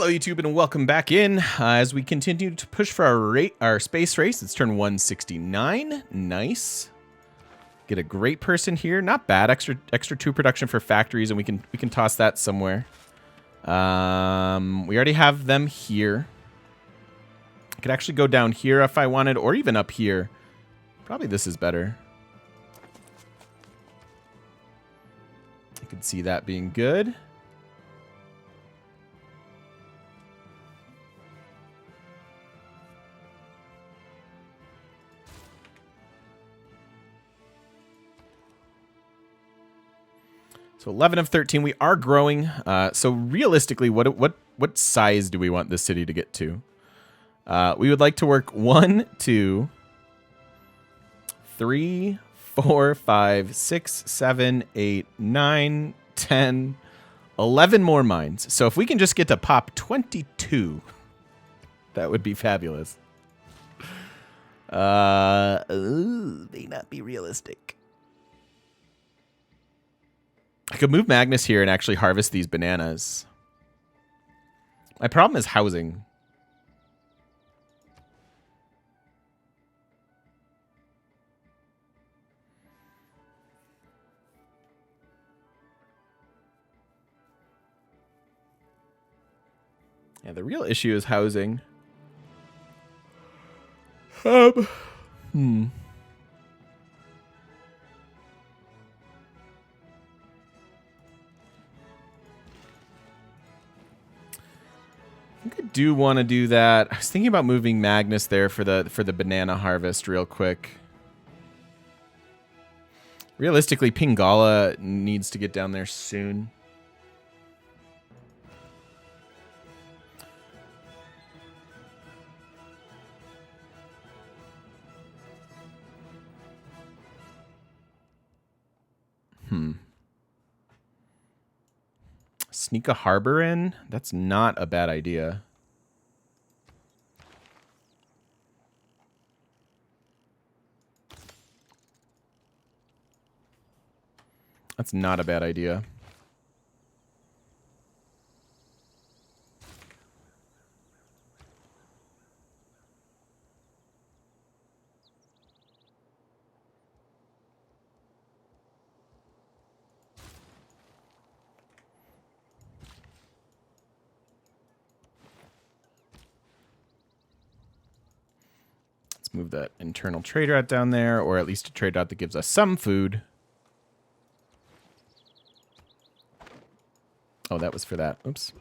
Hello, YouTube, and welcome back in as we continue to push for our space race. It's turn 169. Nice. Get a great person here. Not bad. Extra 2 production for factories, and we can toss that somewhere. We already have them here. I could actually go down here if I wanted, or even up here. Probably this is better. I could see that being good. So 11 of 13, we are growing. So realistically, what size do we want this city to get to? We would like to work 1, 2, 3, 4, 5, 6, 7, 8, 9, 10, 11 more mines. So if we can just get to pop 22, that would be fabulous. May not be realistic. I could move Magnus here and actually harvest these bananas. My problem is housing. Yeah, the real issue is housing. I think I do want to do that. I was thinking about moving Magnus there for the banana harvest real quick. Realistically, Pangea needs to get down there soon. Sneak a harbor in? That's not a bad idea. That's not a bad idea. Let's move that internal trade route down there, or at least a trade route that gives us some food. Oh, that was for that. Oops.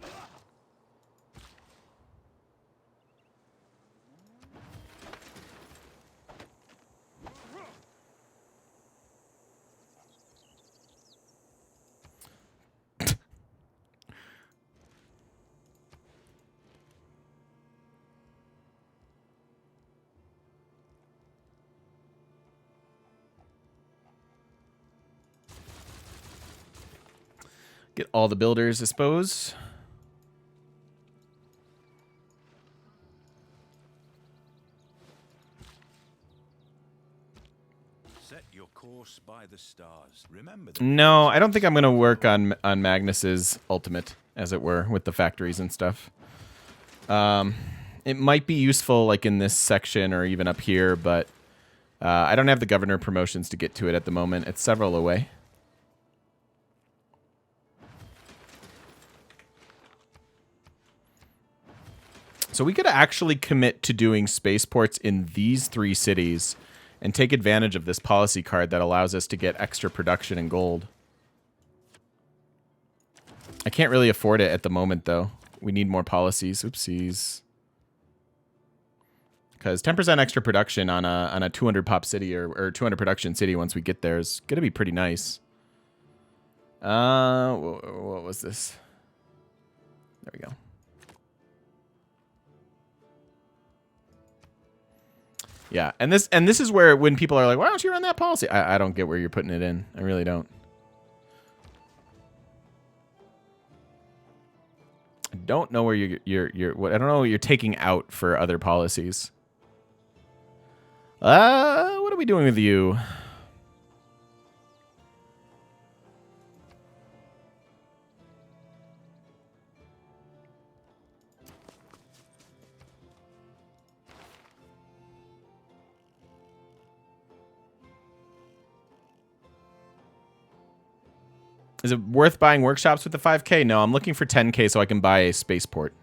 Get all the builders, I suppose. Set your course by the stars. Remember No, I don't think I'm going to work on Magnus's ultimate, as it were, with the factories and stuff. It might be useful, like in this section or even up here, but I don't have the governor promotions to get to it at the moment. It's several away. So we could actually commit to doing spaceports in these 3 cities and take advantage of this policy card that allows us to get extra production in gold. I can't really afford it at the moment, though. We need more policies. Oopsies. Because 10% extra production on a 200 pop city or 200 production city once we get there is going to be pretty nice. What was this? There we go. Yeah, and this is where when people are like, why don't you run that policy? I don't get where you're putting it in. I really don't. I don't know where I don't know what you're taking out for other policies. What are we doing with you? Is it worth buying workshops with the 5K? No, I'm looking for 10K so I can buy a spaceport.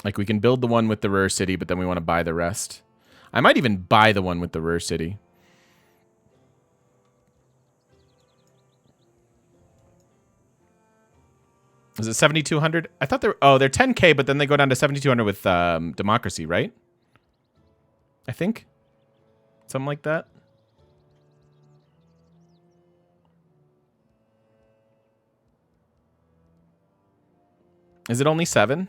Like, we can build the one with the rare city, but then we want to buy the rest. I might even buy the one with the rare city. Is it 7,200? I thought they're 10K, but then they go down to 7,200 with democracy, right? I think. Something like that. Is it only 7?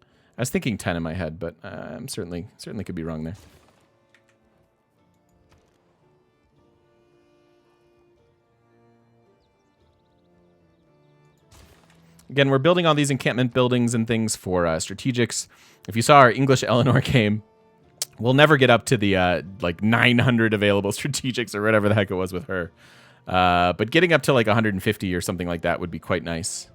I was thinking 10 in my head, but I'm certainly could be wrong there. Again, we're building all these encampment buildings and things for strategics. If you saw our English Eleanor game, we'll never get up to the like 900 available strategics or whatever the heck it was with her. But getting up to like 150 or something like that would be quite nice.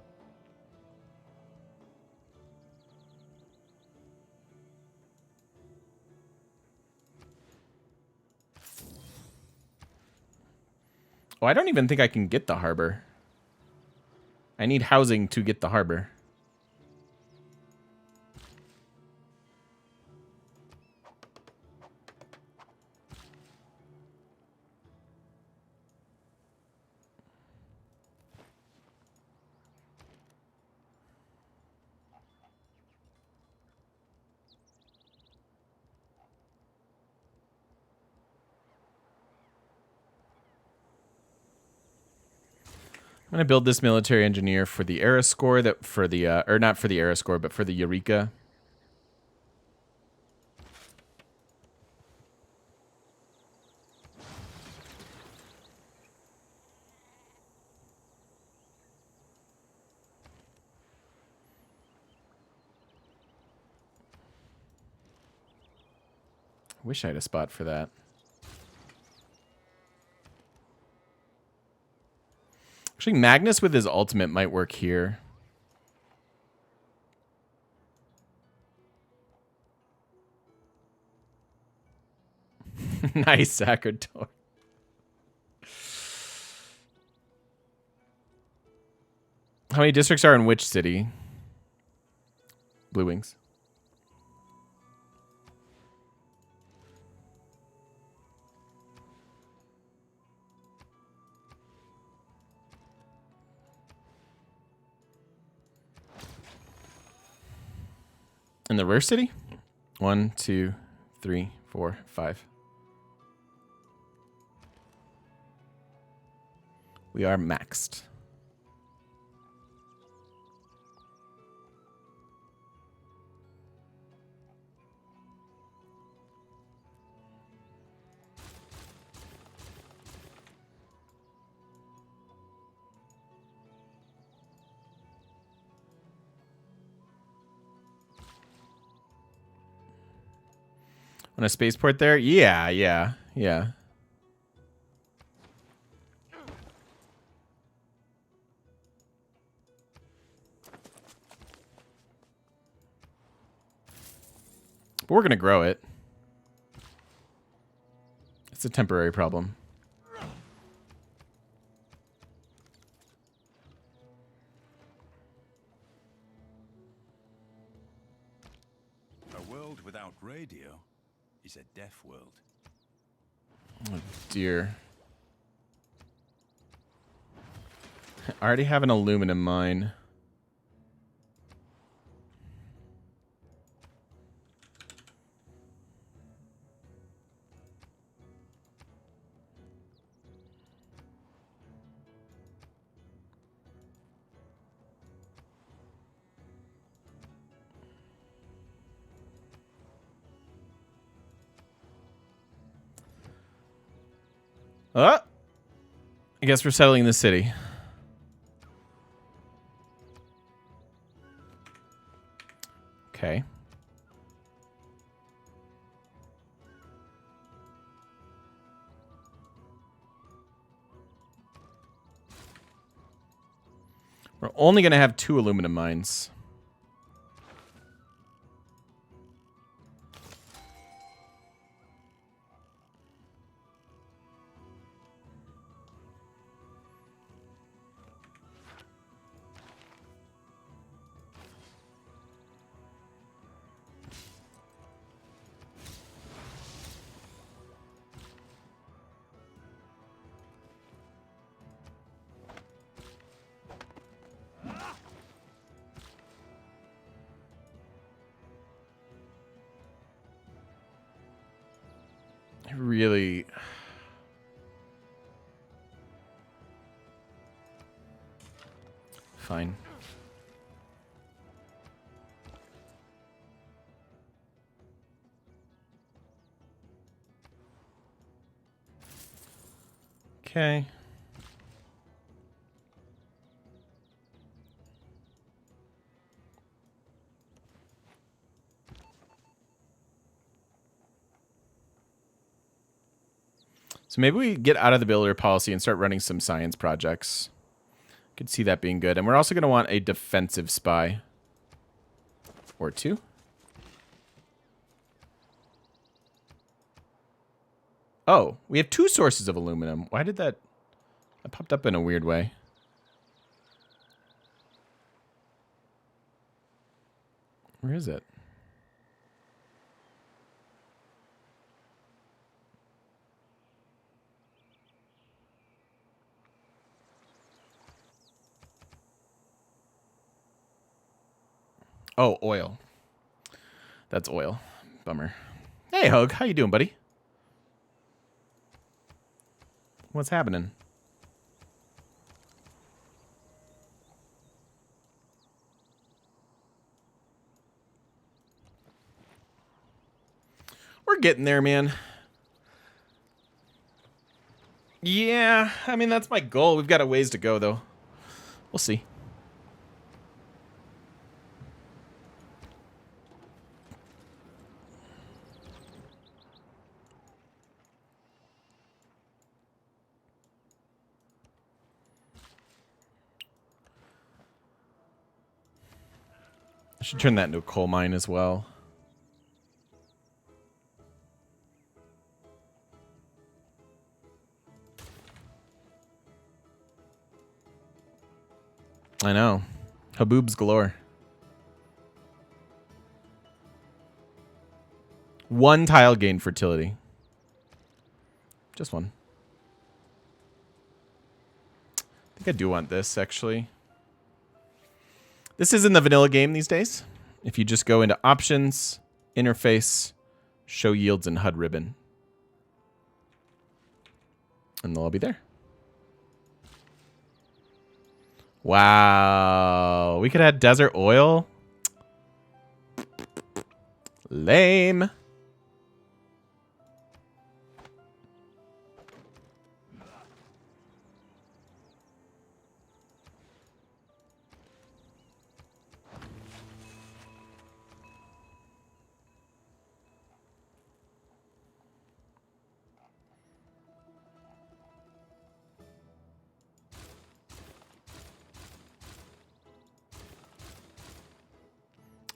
Oh, I don't even think I can get the harbor. I need housing to get the harbor. I'm gonna build this military engineer for the era score that for the or not for the era score, but for the Eureka. Wish I had a spot for that. Actually, Magnus with his ultimate might work here. Nice, Sacerdote. How many districts are in which city? Blue Wings. In the rare city? 1, 2, 3, 4, 5. We are maxed. On a spaceport there? Yeah. But we're going to grow it. It's a temporary problem. A world without radio is a deaf world. Oh, dear. I already have an aluminum mine. Oh! I guess we're settling in the city. Okay. We're only going to have 2 aluminum mines. really... Fine. Okay. So maybe we get out of the builder policy and start running some science projects. Could see that being good. And we're also going to want a defensive spy. Or two. Oh, we have 2 sources of aluminum. Why did that... That popped up in a weird way. Where is it? Oh, oil. That's oil. Bummer. Hey, Hogue. How you doing, buddy? What's happening? We're getting there, man. Yeah, I mean, that's my goal. We've got a ways to go, though. We'll see. I should turn that into a coal mine as well. I know. Haboobs galore. 1 tile gain fertility. Just 1. I think I do want this, actually. This is in the vanilla game these days. If you just go into Options, Interface, Show Yields, and HUD ribbon. And they'll all be there. Wow. We could add desert oil. Lame.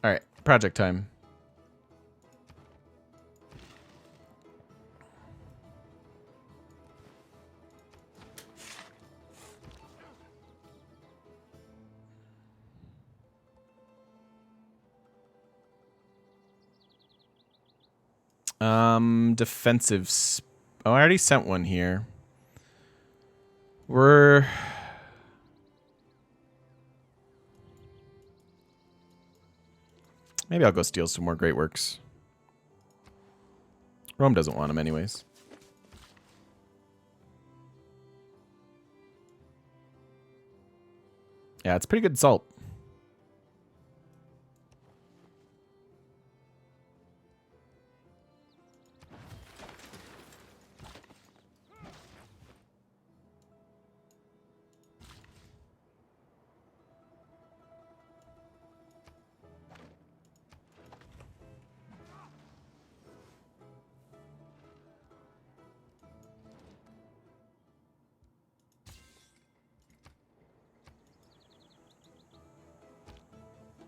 All right, project time. Defensive. Oh, I already sent one here. We're... Maybe I'll go steal some more Great Works. Rome doesn't want them anyways. Yeah, it's pretty good salt.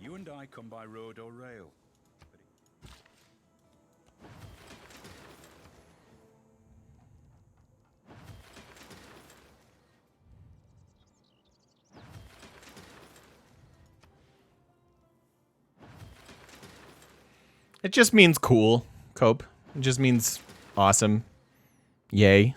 You and I come by road or rail. It just means cool, Cope. It just means awesome. Yay.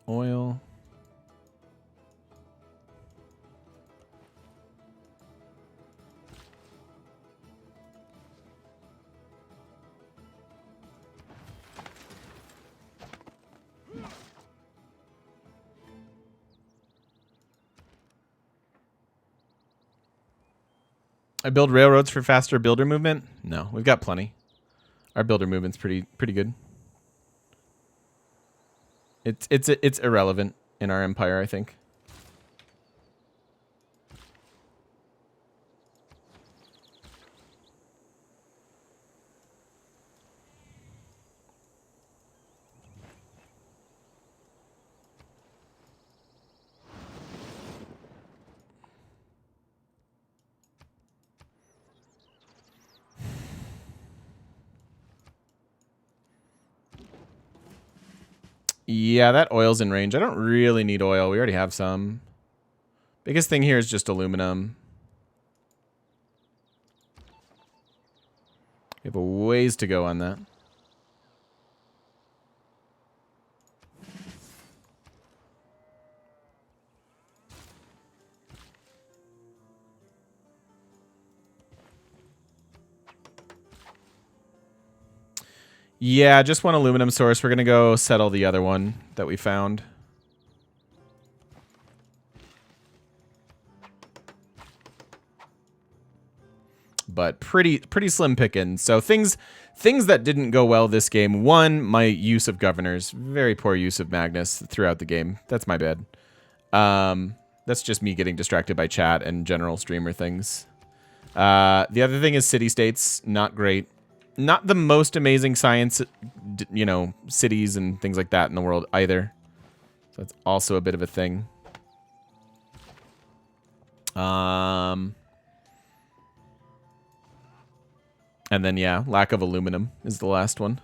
oil. I build railroads for faster builder movement? No, we've got plenty. Our builder movement's pretty good. It's irrelevant in our empire, I think. Yeah, that oil's in range. I don't really need oil. We already have some. Biggest thing here is just aluminum. We have a ways to go on that. Yeah, just one aluminum source. We're going to go settle the other one that we found. But pretty slim picking. So things that didn't go well this game. One, my use of governors. Very poor use of Magnus throughout the game. That's my bad. That's just me getting distracted by chat and general streamer things. The other thing is city-states. Not great. Not the most amazing science, you know, cities and things like that in the world either. So that's also a bit of a thing. And then, yeah, lack of aluminum is the last one.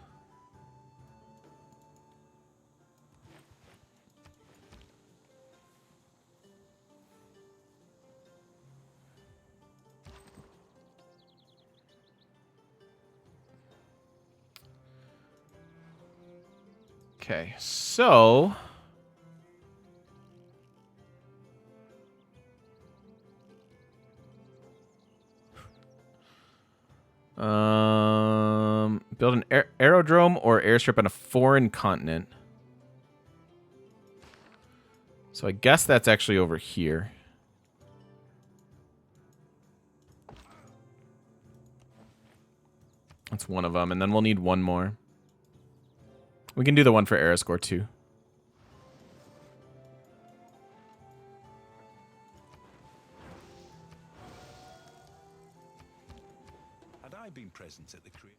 Okay, so... build an aerodrome or airstrip on a foreign continent. So I guess that's actually over here. That's one of them, and then we'll need one more. We can do the one for Aeroscore too. Had I been present at the creation.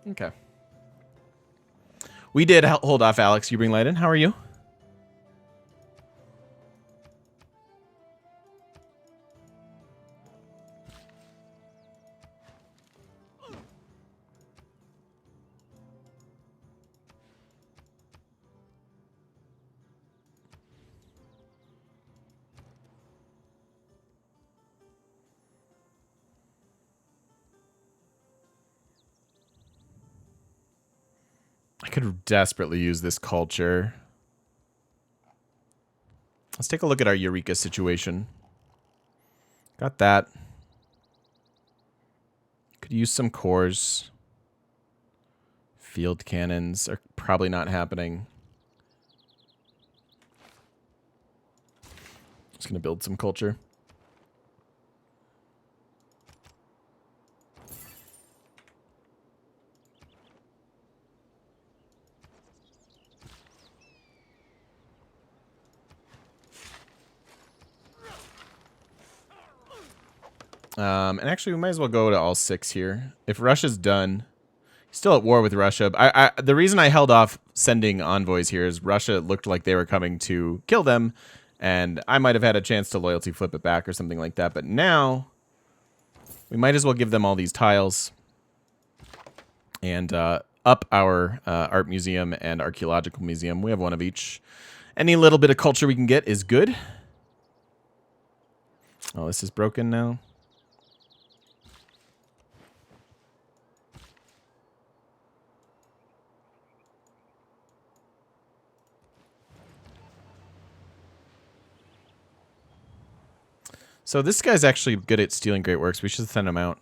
Okay. We did hold off Alex. You bring light in. How are you? I could desperately use this culture. Let's take a look at our Eureka situation. Got that. Could use some cores. Field cannons are probably not happening. Just gonna build some culture. And actually, we might as well go to all 6 here. If Russia's done, he's still at war with Russia. The reason I held off sending envoys here is Russia looked like they were coming to kill them, and I might have had a chance to loyalty flip it back or something like that. But now, we might as well give them all these tiles and up our art museum and archaeological museum. We have one of each. Any little bit of culture we can get is good. Oh, this is broken now. So this guy's actually good at stealing great works. We should send him out.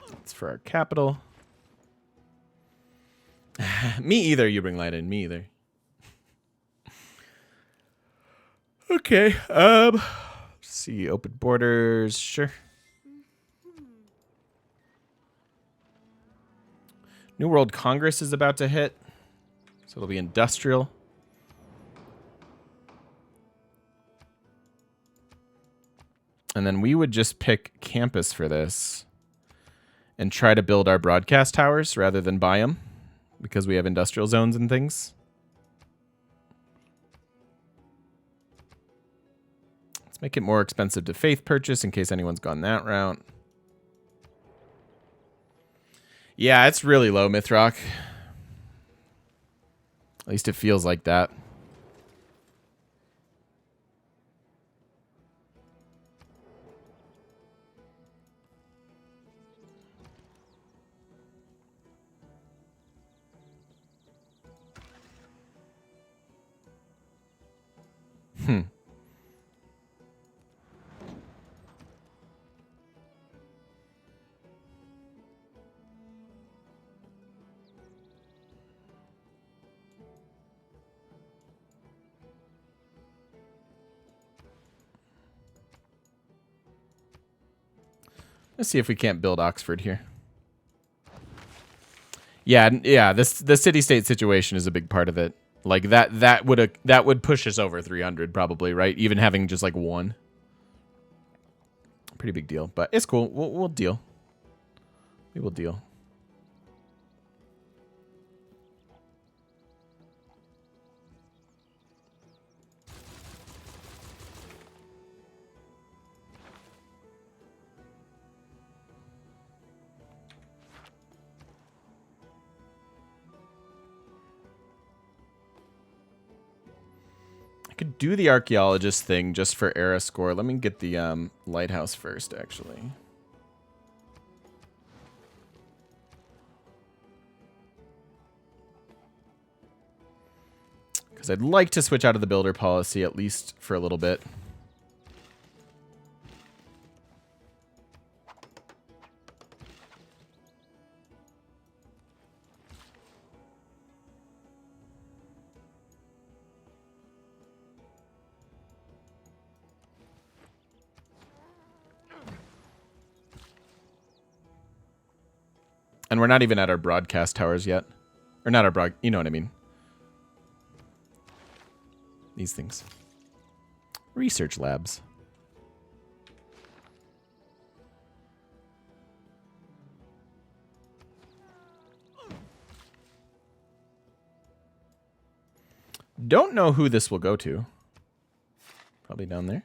That's for our capital. Me either, you bring light in. Me either. Okay. See, open borders. Sure. New World Congress is about to hit. So it'll be industrial. And then we would just pick campus for this and try to build our broadcast towers rather than buy them because we have industrial zones and things. Let's make it more expensive to faith purchase in case anyone's gone that route. Yeah, it's really low, Mythrock. At least it feels like that. Let's see if we can't build Oxford here. Yeah. The city-state situation is a big part of it. Like that would push us over 300 probably, right? Even having just like one. Pretty big deal, but it's cool. We'll deal. We will deal. Could do the archaeologist thing just for era score. Let me get the lighthouse first, actually. Because I'd like to switch out of the builder policy, at least for a little bit. And we're not even at our broadcast towers yet. Or not our broad... You know what I mean. These things. Research labs. Don't know who this will go to. Probably down there.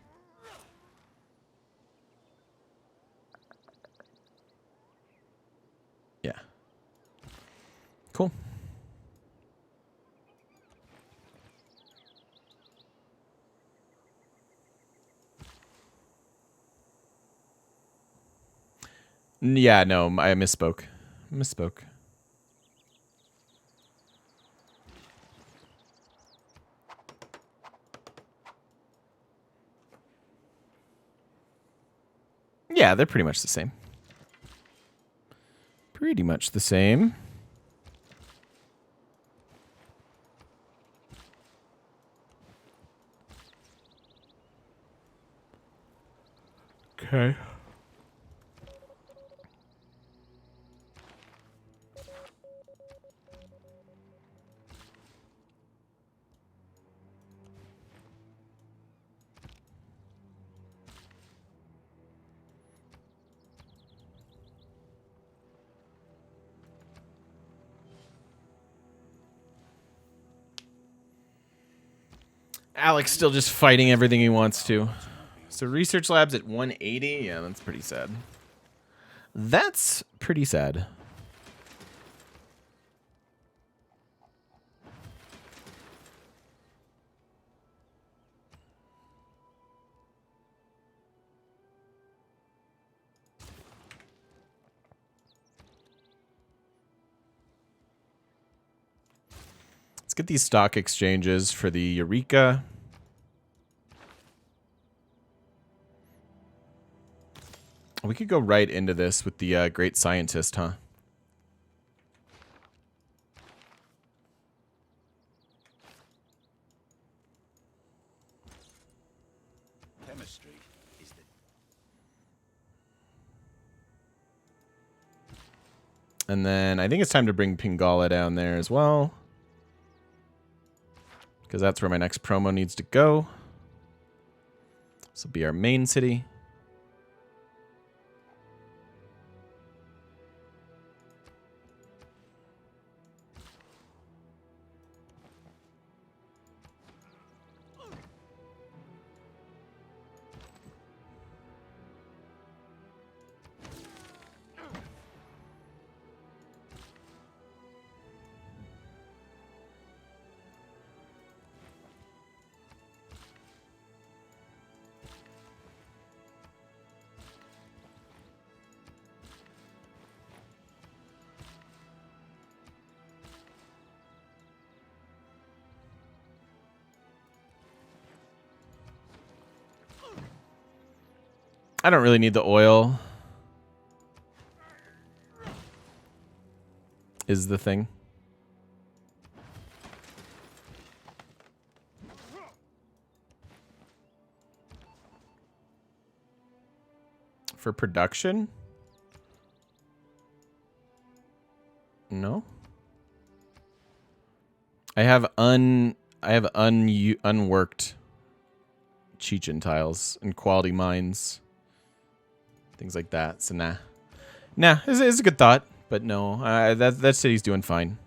Yeah. Cool. Yeah, no, I misspoke. Yeah, they're pretty much the same. Pretty much the same. Okay. Alex still just fighting everything he wants to. So research labs at 180? Yeah, that's pretty sad. That's pretty sad. get these stock exchanges for the Eureka. We could go right into this with the Great Scientist, huh? Chemistry is the... And then I think it's time to bring Pangea down there as well. Because that's where my next promo needs to go. This will be our main city. I don't really need the oil. Is the thing. For production? No. I have unworked Chechen tiles and quality mines. Things like that. So nah. Nah, it's a good thought, but no. That city's doing fine.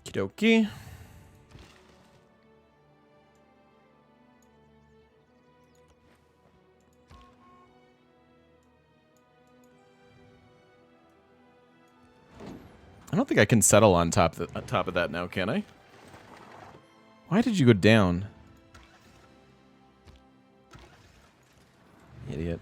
Okie dokie. I don't think I can settle on top of that now, can I? Why did you go down? Idiot.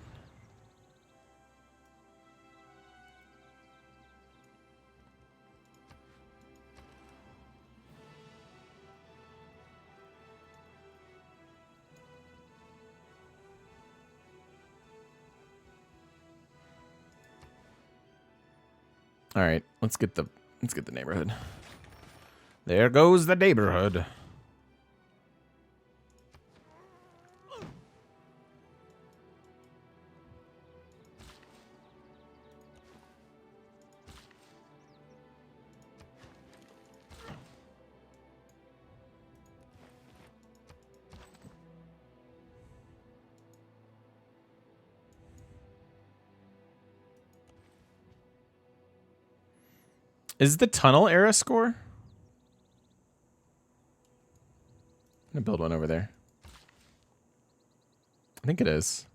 All right, let's get the neighborhood. There goes the neighborhood. Is the tunnel era score? I'm gonna build one over there. I think it is.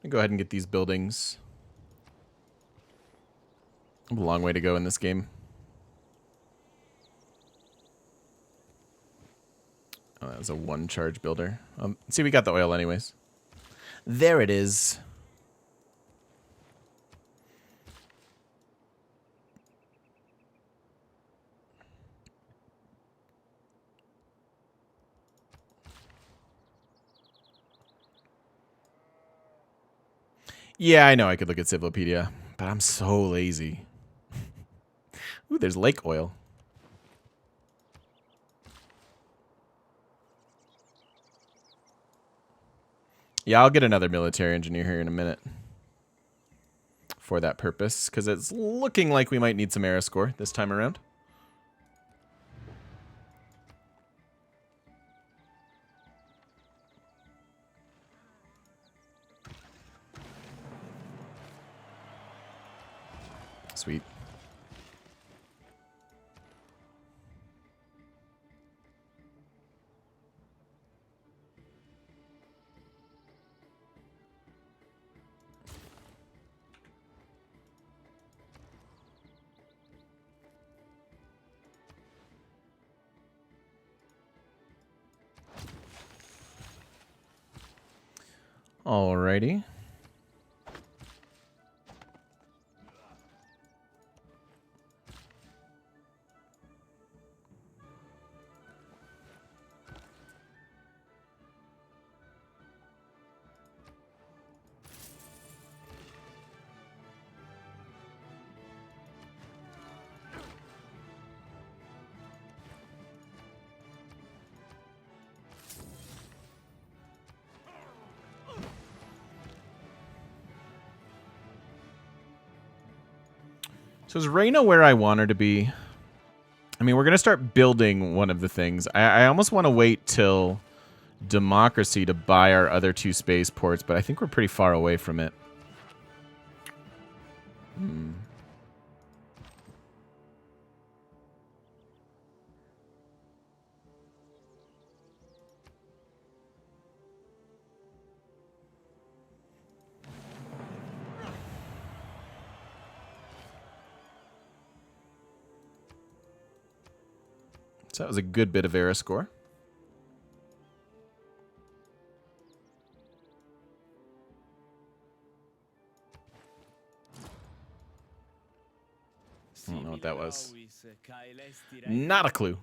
Go ahead and get these buildings. I have a long way to go in this game. Oh, that was a one charge builder. See, we got the oil anyways. There it is. Yeah, I know I could look at Civilopedia, but I'm so lazy. Ooh, there's lake oil. Yeah, I'll get another military engineer here in a minute for that purpose, because it's looking like we might need some era score this time around. Sweet. Alrighty. So is Reyna where I want her to be? I mean, we're going to start building one of the things. I almost want to wait till Democracy to buy our other 2 spaceports, but I think we're pretty far away from it. So that was a good bit of era score. I don't know what that was. Not a clue.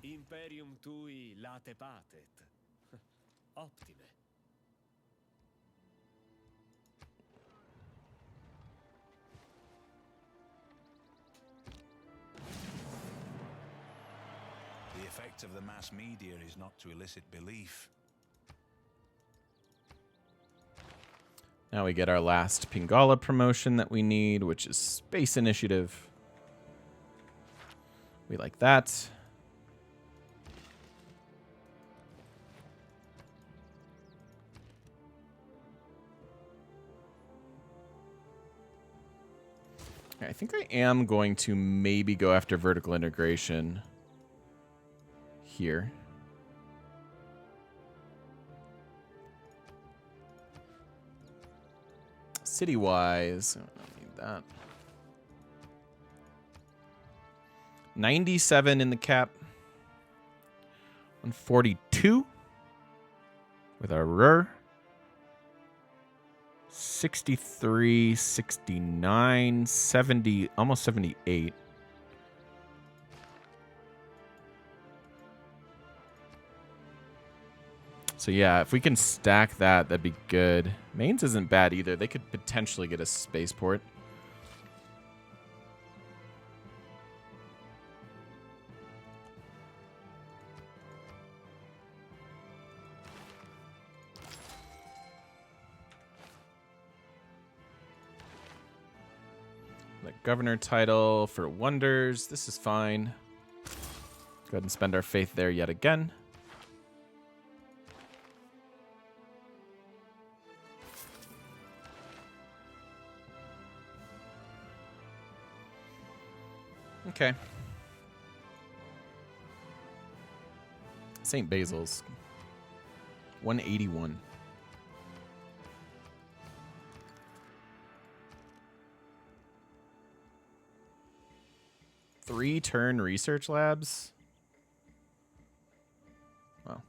The effect of the mass media is not to elicit belief. Now we get our last Pingala promotion that we need, which is Space Initiative. We like that. I think I am going to maybe go after vertical integration here. City-wise, I don't need that. 97 in the cap. 142 with our Ruhr. 63, 69, 70, almost 78. So yeah, if we can stack that, that'd be good. Mainz isn't bad either. They could potentially get a spaceport. The governor title for wonders. This is fine. Go ahead and spend our faith there yet again. Okay. St. Basil's. 181. Three-turn research labs? Wow.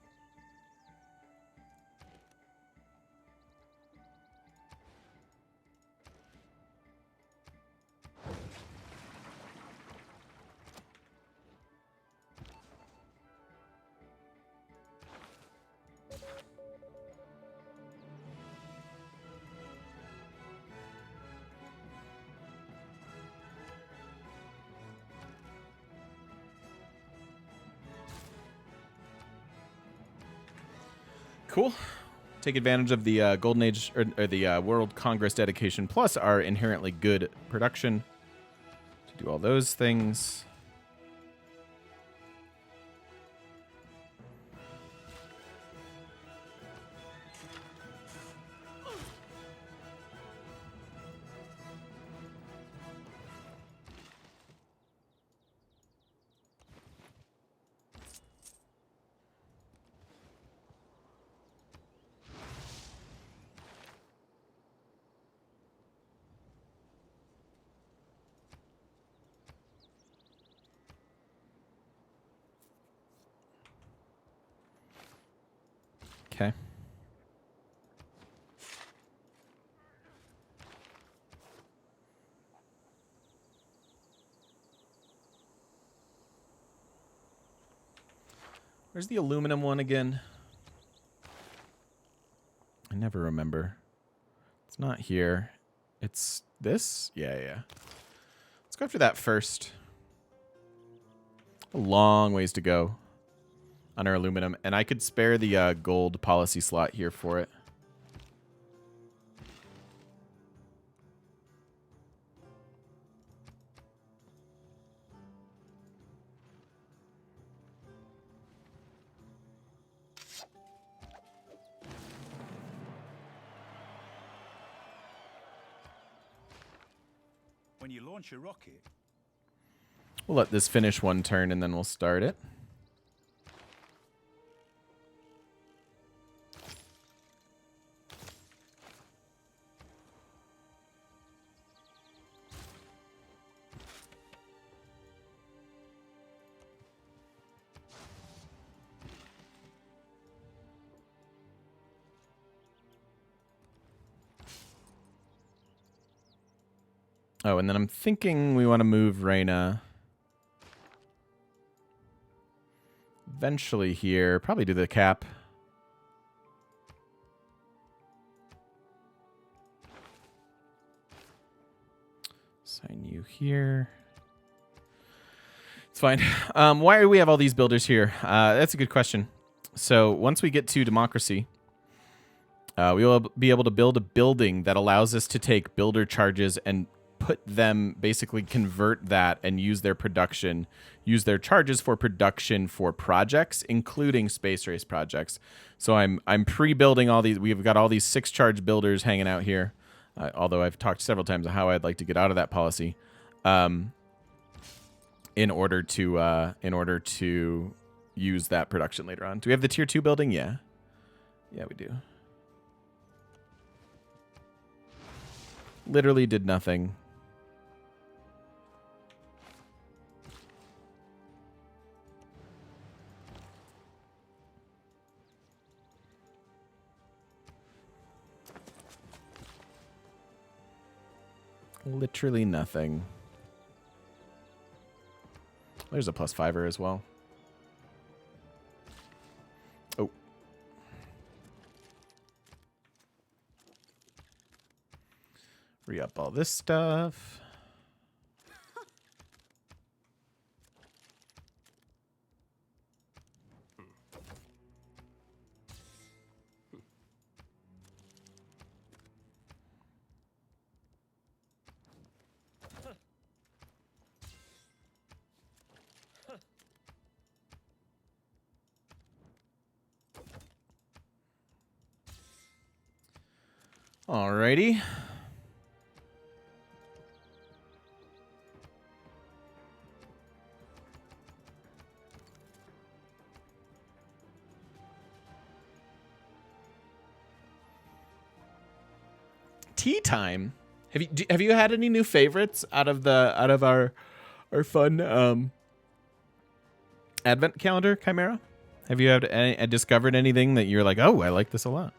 Cool. Take advantage of the Golden Age or the World Congress dedication plus our inherently good production to do all those things. Okay. Where's the aluminum one again? I never remember. It's not here. It's this? Yeah, yeah. Let's go after that first. A long ways to go on our aluminum. And I could spare the gold policy slot here for it. When you launch a rocket, We'll let this finish one turn and then we'll start it. Oh, and then I'm thinking we want to move Reyna eventually here. Probably do the cap. Sign you here. It's fine. Why do we have all these builders here? That's a good question. So once we get to democracy, we will be able to build a building that allows us to take builder charges and put them, basically convert that and use their production, use their charges for production for projects, including space race projects. So I'm pre-building all these. We've got all these 6 charge builders hanging out here. Although I've talked several times on how I'd like to get out of that policy, in order to use that production later on. Do we have the tier 2 building? Yeah, we do. Literally did nothing. Literally nothing. There's a +5er as well. Oh. Re-up all this stuff. Alrighty. Tea time. Have you had any new favorites out of our fun advent calendar, Chimera? Have you discovered anything that you're like, oh, I like this a lot?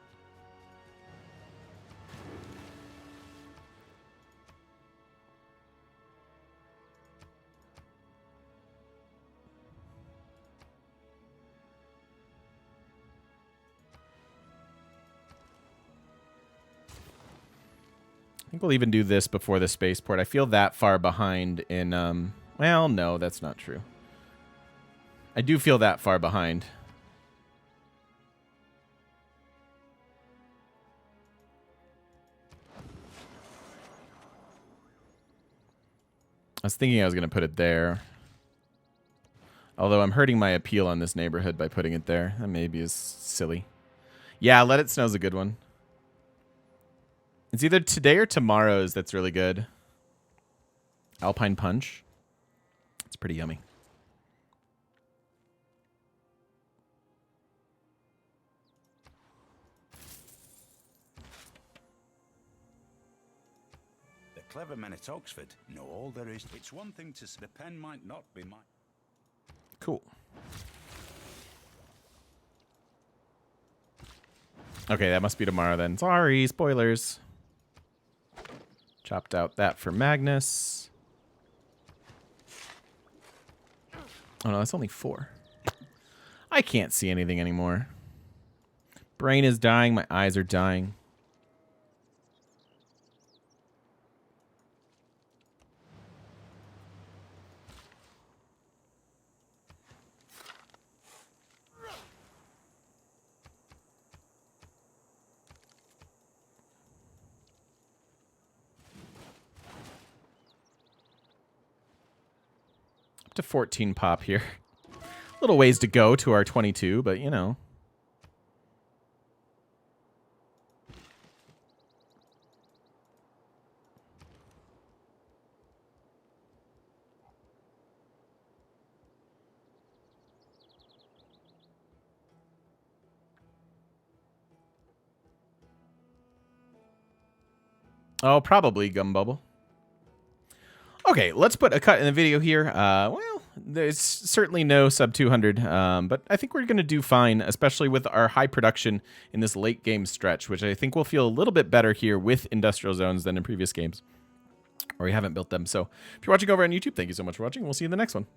I think we'll even do this before the spaceport. I feel that far behind in, well, no, that's not true. I do feel that far behind. I was thinking I was going to put it there. Although I'm hurting my appeal on this neighborhood by putting it there. That maybe is silly. Yeah, Let It Snow's a good one. It's either today or tomorrow's that's really good. Alpine Punch. It's pretty yummy. the clever men at Oxford know all there is. It's one thing to say the pen might not be mine. Cool. Okay, that must be tomorrow then. Sorry, spoilers. Chopped out that for Magnus. Oh no, that's only 4. I can't see anything anymore. Brain is dying, my eyes are dying. Up to 14 pop here. Little ways to go to our 22, but you know. Oh, probably Gumbubble. Okay, let's put a cut in the video here. Well, there's certainly no sub 200, but I think we're going to do fine, especially with our high production in this late game stretch, which I think will feel a little bit better here with industrial zones than in previous games, or we haven't built them. So if you're watching over on YouTube, thank you so much for watching. We'll see you in the next one.